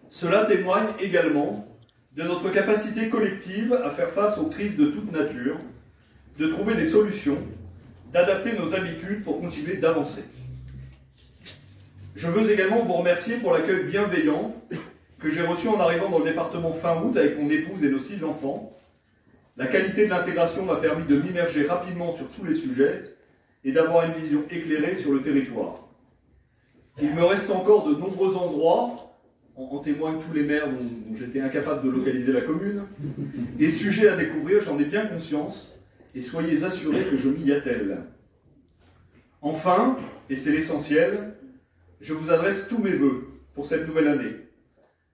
Cela témoigne également de notre capacité collective à faire face aux crises de toute nature, de trouver des solutions, d'adapter nos habitudes pour continuer d'avancer. Je veux également vous remercier pour l'accueil bienveillant que j'ai reçu en arrivant dans le département fin août avec mon épouse et nos 6 enfants. La qualité de l'intégration m'a permis de m'immerger rapidement sur tous les sujets et d'avoir une vision éclairée sur le territoire. Il me reste encore de nombreux endroits, en témoignent tous les maires dont j'étais incapable de localiser la commune, et sujets à découvrir, j'en ai bien conscience, et soyez assurés que je m'y attelle. Enfin, et c'est l'essentiel, je vous adresse tous mes vœux pour cette nouvelle année.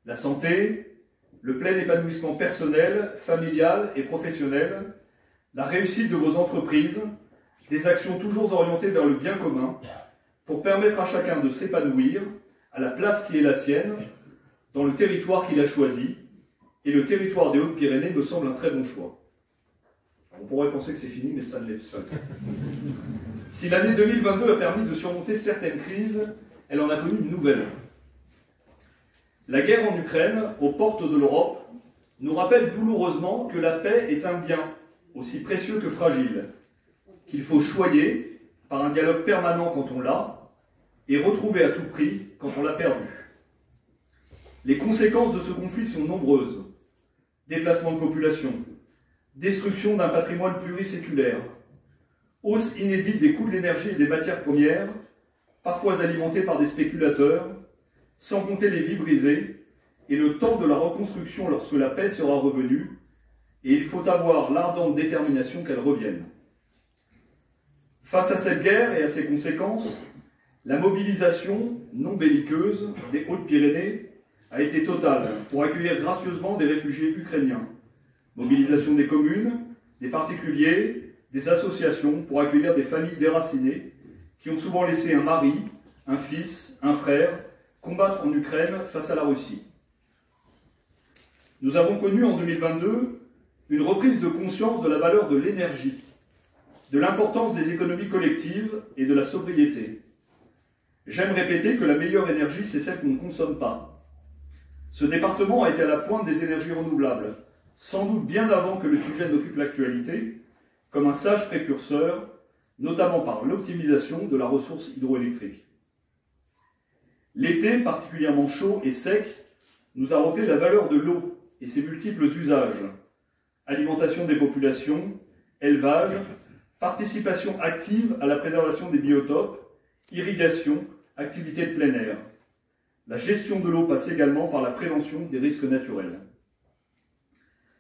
La santé, le plein épanouissement personnel, familial et professionnel, la réussite de vos entreprises, des actions toujours orientées vers le bien commun, pour permettre à chacun de s'épanouir à la place qui est la sienne, dans le territoire qu'il a choisi, et le territoire des Hautes-Pyrénées me semble un très bon choix. On pourrait penser que c'est fini, mais ça ne l'est pas. Si l'année 2022 a permis de surmonter certaines crises, elle en a connu une nouvelle. La guerre en Ukraine, aux portes de l'Europe, nous rappelle douloureusement que la paix est un bien aussi précieux que fragile, qu'il faut choyer par un dialogue permanent quand on l'a, et retrouver à tout prix quand on l'a perdu. Les conséquences de ce conflit sont nombreuses. Déplacement de population, destruction d'un patrimoine pluriséculaire, hausse inédite des coûts de l'énergie et des matières premières, parfois alimentés par des spéculateurs, sans compter les vies brisées, et le temps de la reconstruction lorsque la paix sera revenue, et il faut avoir l'ardente détermination qu'elle revienne. Face à cette guerre et à ses conséquences, la mobilisation non belliqueuse des Hautes-Pyrénées a été totale pour accueillir gracieusement des réfugiés ukrainiens. Mobilisation des communes, des particuliers, des associations pour accueillir des familles déracinées qui ont souvent laissé un mari, un fils, un frère combattre en Ukraine face à la Russie. Nous avons connu en 2022 une reprise de conscience de la valeur de l'énergie, de l'importance des économies collectives et de la sobriété. J'aime répéter que la meilleure énergie, c'est celle qu'on ne consomme pas. Ce département a été à la pointe des énergies renouvelables, sans doute bien avant que le sujet n'occupe l'actualité, comme un sage précurseur, notamment par l'optimisation de la ressource hydroélectrique. L'été, particulièrement chaud et sec, nous a rappelé la valeur de l'eau et ses multiples usages. Alimentation des populations, élevage, participation active à la préservation des biotopes, irrigation, activités de plein air. La gestion de l'eau passe également par la prévention des risques naturels.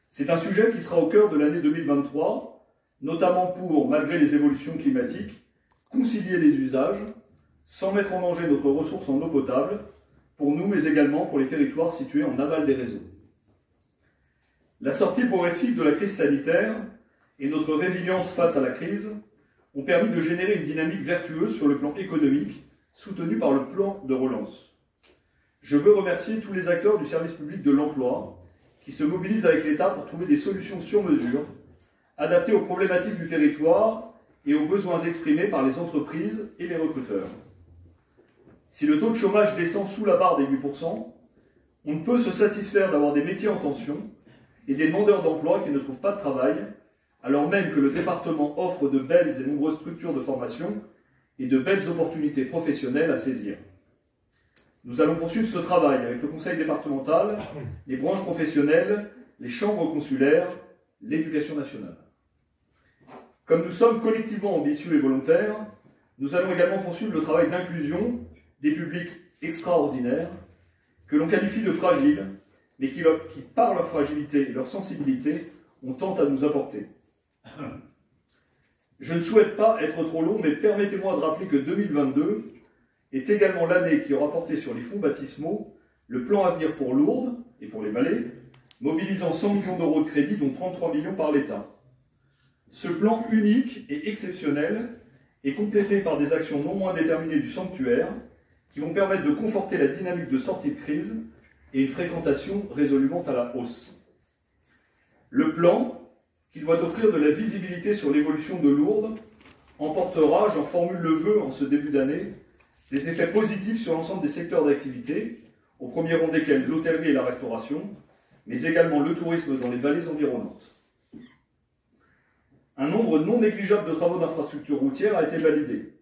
C'est un sujet qui sera au cœur de l'année 2023, notamment pour, malgré les évolutions climatiques, concilier les usages, sans mettre en danger notre ressource en eau potable, pour nous, mais également pour les territoires situés en aval des réseaux. La sortie progressive de la crise sanitaire et notre résilience face à la crise ont permis de générer une dynamique vertueuse sur le plan économique, soutenue par le plan de relance. Je veux remercier tous les acteurs du service public de l'emploi qui se mobilisent avec l'État pour trouver des solutions sur mesure, adaptées aux problématiques du territoire et aux besoins exprimés par les entreprises et les recruteurs. Si le taux de chômage descend sous la barre des 8%, on ne peut se satisfaire d'avoir des métiers en tension et des demandeurs d'emploi qui ne trouvent pas de travail, alors même que le département offre de belles et nombreuses structures de formation et de belles opportunités professionnelles à saisir. Nous allons poursuivre ce travail avec le conseil départemental, les branches professionnelles, les chambres consulaires, l'éducation nationale. Comme nous sommes collectivement ambitieux et volontaires, nous allons également poursuivre le travail d'inclusion des publics extraordinaires, que l'on qualifie de fragiles, mais qui, par leur fragilité et leur sensibilité, ont tant à nous apporter. Je ne souhaite pas être trop long, mais permettez-moi de rappeler que 2022 est également l'année qui aura porté sur les fonds baptismaux le plan à venir pour Lourdes et pour les vallées, mobilisant 100 millions d'euros de crédit, dont 33 millions par l'État. Ce plan unique et exceptionnel est complété par des actions non moins déterminées du sanctuaire qui vont permettre de conforter la dynamique de sortie de crise et une fréquentation résolument à la hausse. Le plan, qui doit offrir de la visibilité sur l'évolution de Lourdes, emportera, j'en formule le vœu en ce début d'année, des effets positifs sur l'ensemble des secteurs d'activité, au premier rang desquels l'hôtellerie et la restauration, mais également le tourisme dans les vallées environnantes. Un nombre non négligeable de travaux d'infrastructures routières a été validé.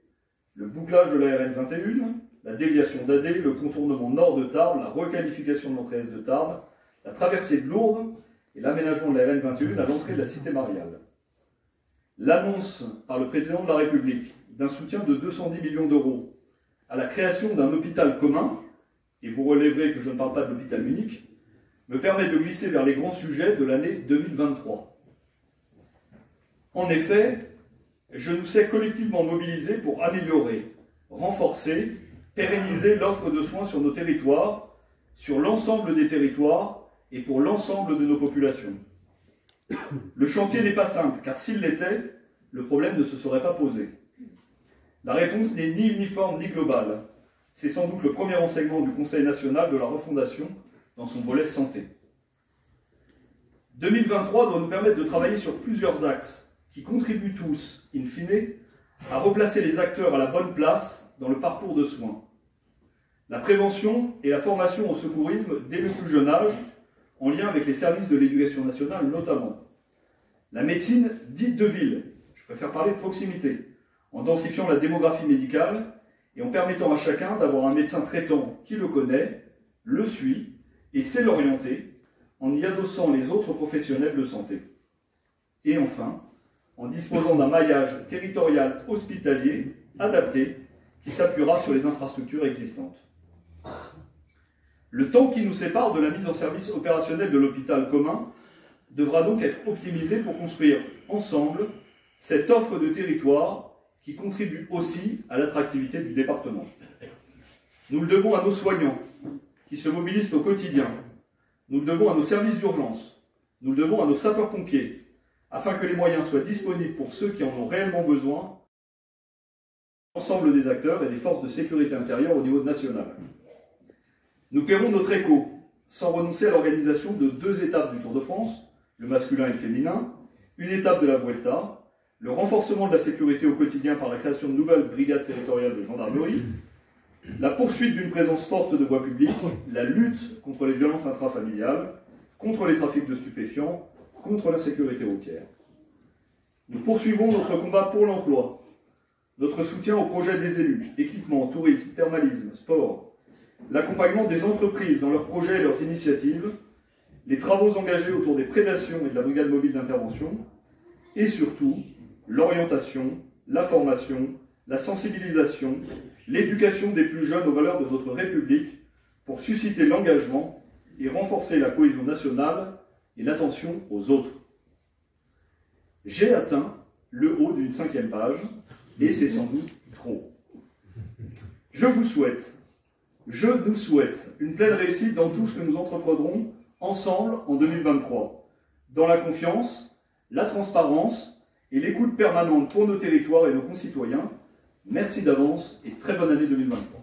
Le bouclage de la RN 21, la déviation d'Adé, le contournement nord de Tarbes, la requalification de l'entrée est de Tarbes, la traversée de Lourdes et l'aménagement de la RN 21 à l'entrée de la cité mariale. L'annonce par le président de la République d'un soutien de 210 millions d'euros à la création d'un hôpital commun, et vous relèverez que je ne parle pas de l'hôpital unique, me permet de glisser vers les grands sujets de l'année 2023. En effet, je nous sais collectivement mobilisés pour améliorer, renforcer, pérenniser l'offre de soins sur nos territoires, sur l'ensemble des territoires et pour l'ensemble de nos populations. Le chantier n'est pas simple, car s'il l'était, le problème ne se serait pas posé. La réponse n'est ni uniforme ni globale. C'est sans doute le premier enseignement du Conseil national de la refondation dans son volet santé. 2023 doit nous permettre de travailler sur plusieurs axes qui contribuent tous, in fine, à replacer les acteurs à la bonne place dans le parcours de soins. La prévention et la formation au secourisme dès le plus jeune âge, en lien avec les services de l'éducation nationale notamment. La médecine dite de ville, je préfère parler de proximité, en densifiant la démographie médicale et en permettant à chacun d'avoir un médecin traitant qui le connaît, le suit et sait l'orienter, en y adossant les autres professionnels de santé. Et enfin, en disposant d'un maillage territorial hospitalier adapté qui s'appuiera sur les infrastructures existantes. Le temps qui nous sépare de la mise en service opérationnel de l'hôpital commun devra donc être optimisé pour construire ensemble cette offre de territoire qui contribue aussi à l'attractivité du département. Nous le devons à nos soignants qui se mobilisent au quotidien. Nous le devons à nos services d'urgence. Nous le devons à nos sapeurs-pompiers, afin que les moyens soient disponibles pour ceux qui en ont réellement besoin, l'ensemble des acteurs et des forces de sécurité intérieure au niveau national. Nous paierons notre écho, sans renoncer à l'organisation de 2 étapes du Tour de France, le masculin et le féminin, une étape de la Vuelta, le renforcement de la sécurité au quotidien par la création de nouvelles brigades territoriales de gendarmerie, la poursuite d'une présence forte de voies publiques, la lutte contre les violences intrafamiliales, contre les trafics de stupéfiants, contre la sécurité routière. Nous poursuivons notre combat pour l'emploi, notre soutien aux projets des élus, équipements, tourisme, thermalisme, sport, l'accompagnement des entreprises dans leurs projets et leurs initiatives, les travaux engagés autour des prédations et de la brigade mobile d'intervention, et surtout l'orientation, la formation, la sensibilisation, l'éducation des plus jeunes aux valeurs de notre République pour susciter l'engagement et renforcer la cohésion nationale et l'attention aux autres. J'ai atteint le haut d'une 5e page, et c'est sans doute trop. Je nous souhaite une pleine réussite dans tout ce que nous entreprendrons ensemble en 2023, dans la confiance, la transparence et l'écoute permanente pour nos territoires et nos concitoyens. Merci d'avance et très bonne année 2023.